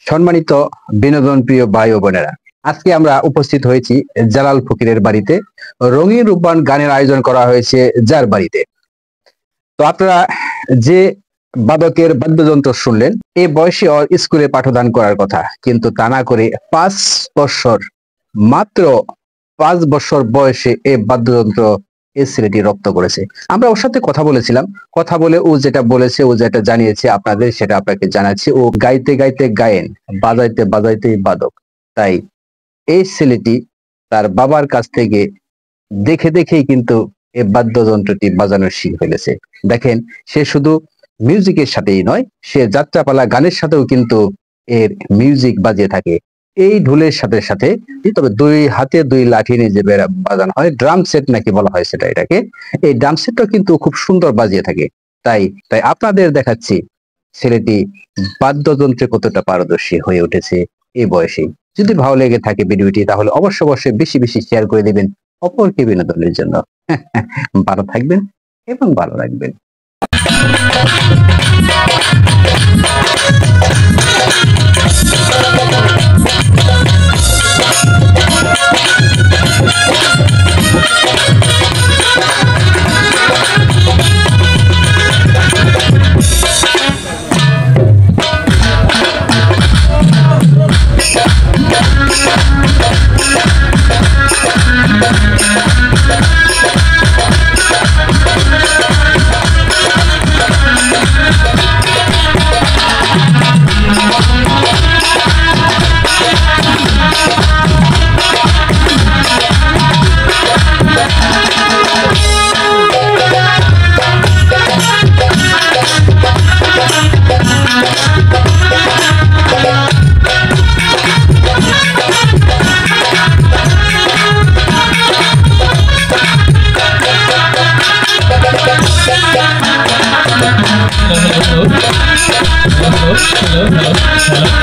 সম্মানিত বিনোদন প্রিয় ভাই ও বোনেরা, আজকে আমরা উপস্থিত হয়েছি জালাল ফকিরের বাড়িতে। রঙিন রূপবান গানের আয়োজন করা হয়েছে যার বাড়িতে। তো আপনারা যে বাদকের বাদ্যযন্ত্র শুনলেন, এই বয়সে ওর স্কুলে পাঠদান করার কথা, কিন্তু তা না করে 5 বছর, মাত্র 5 বছর বয়সে এই বাদ্যযন্ত্র এই ছেলেটি রপ্ত করেছে। আমরা ওর সাথে কথা বলেছিলাম, কথা বলে ও যেটা বলেছে, ও যেটা জানিয়েছে আপনাদের, সেটা আপনাকে জানাচ্ছি। ও গাইতে গাইতে গায়েন, বাজাইতে বাজাইতে বাদক। তাই এই ছেলেটি তার বাবার কাছ থেকে দেখে দেখেই কিন্তু এই বাদ্যযন্ত্রটি বাজানো শিখে ফেলেছে। দেখেন, সে শুধু মিউজিকের সাথেই নয়, সে যাত্রাপালা গানের সাথেও কিন্তু এর মিউজিক বাজিয়ে থাকে। এই ঢোলের সাথে সাথে, তবে 2 হাতে 2 লাঠি নিয়ে যে বাজানো হয়, ড্রাম সেট নাকি বলা হয় সেটা, এটাকে এই ড্রাম সেটটা কিন্তু খুব সুন্দর বাজিয়ে থাকে। তাই তাই আপনাদের দেখাচ্ছি ছেলেটি বাদ্যযন্ত্রে কতটা পারদর্শী হয়ে উঠেছে এই বয়সে। যদি ভালো লেগে থাকে ভিডিওটি, তাহলে অবশ্যই বেশি বেশি শেয়ার করে দিবেন অপরকে বিনোদনের জন্য। ভালো থাকবেন এবং ভালো রাখবেন। Hello.